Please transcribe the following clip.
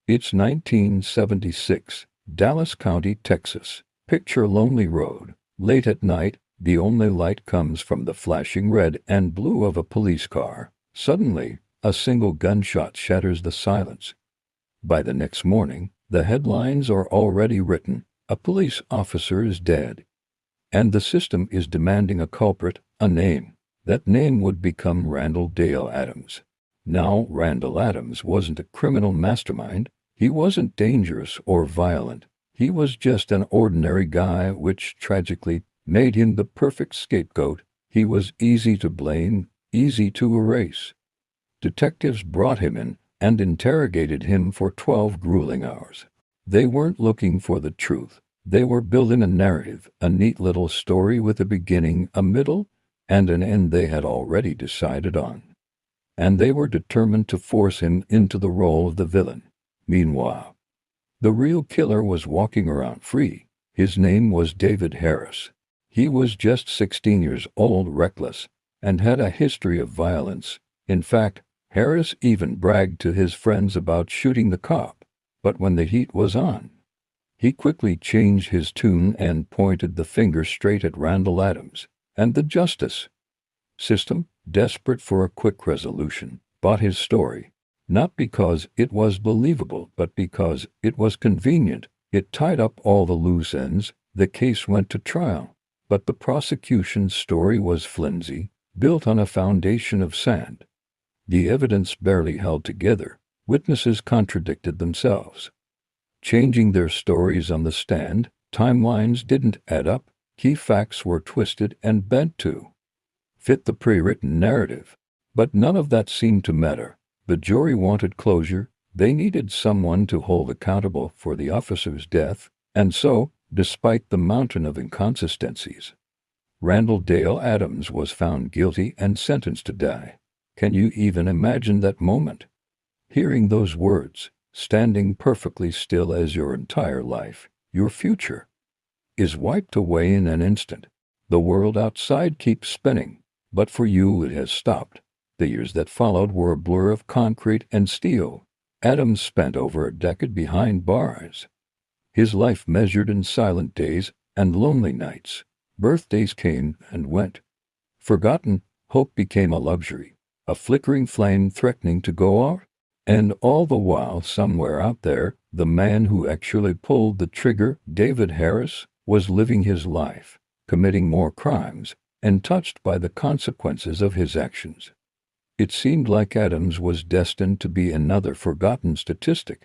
It's 1976, Dallas County, Texas. Picture lonely road. Late at night, the only light comes from the flashing red and blue of a police car. Suddenly, a single gunshot shatters the silence. By the next morning, the headlines are already written. A police officer is dead. And the system is demanding a culprit, a name. That name would become Randall Dale Adams. Now, Randall Adams wasn't a criminal mastermind. He wasn't dangerous or violent. He was just an ordinary guy, which tragically made him the perfect scapegoat. He was easy to blame, easy to erase. Detectives brought him in and interrogated him for 12 grueling hours. They weren't looking for the truth. They were building a narrative, a neat little story with a beginning, a middle, and an end they had already decided on. And they were determined to force him into the role of the villain. Meanwhile, the real killer was walking around free. His name was David Harris. He was just 16 years old, reckless, and had a history of violence. In fact, Harris even bragged to his friends about shooting the cop. But when the heat was on, he quickly changed his tune and pointed the finger straight at Randall Adams and the justice system, desperate for a quick resolution, bought his story. Not because it was believable, but because it was convenient. It tied up all the loose ends. The case went to trial. But the prosecution's story was flimsy, built on a foundation of sand. The evidence barely held together. Witnesses contradicted themselves, changing their stories on the stand. Timelines didn't add up. Key facts were twisted and bent to fit the pre-written narrative. But none of that seemed to matter. The jury wanted closure. They needed someone to hold accountable for the officer's death. And so, despite the mountain of inconsistencies, Randall Dale Adams was found guilty and sentenced to die. Can you even imagine that moment? Hearing those words, standing perfectly still as your entire life, your future, is wiped away in an instant. The world outside keeps spinning, but for you it has stopped. The years that followed were a blur of concrete and steel. Adams spent over a decade behind bars. His life measured in silent days and lonely nights. Birthdays came and went. Forgotten, hope became a luxury, a flickering flame threatening to go out. And all the while, somewhere out there, the man who actually pulled the trigger, David Harris, was living his life, committing more crimes, and touched by the consequences of his actions. It seemed like Adams was destined to be another forgotten statistic,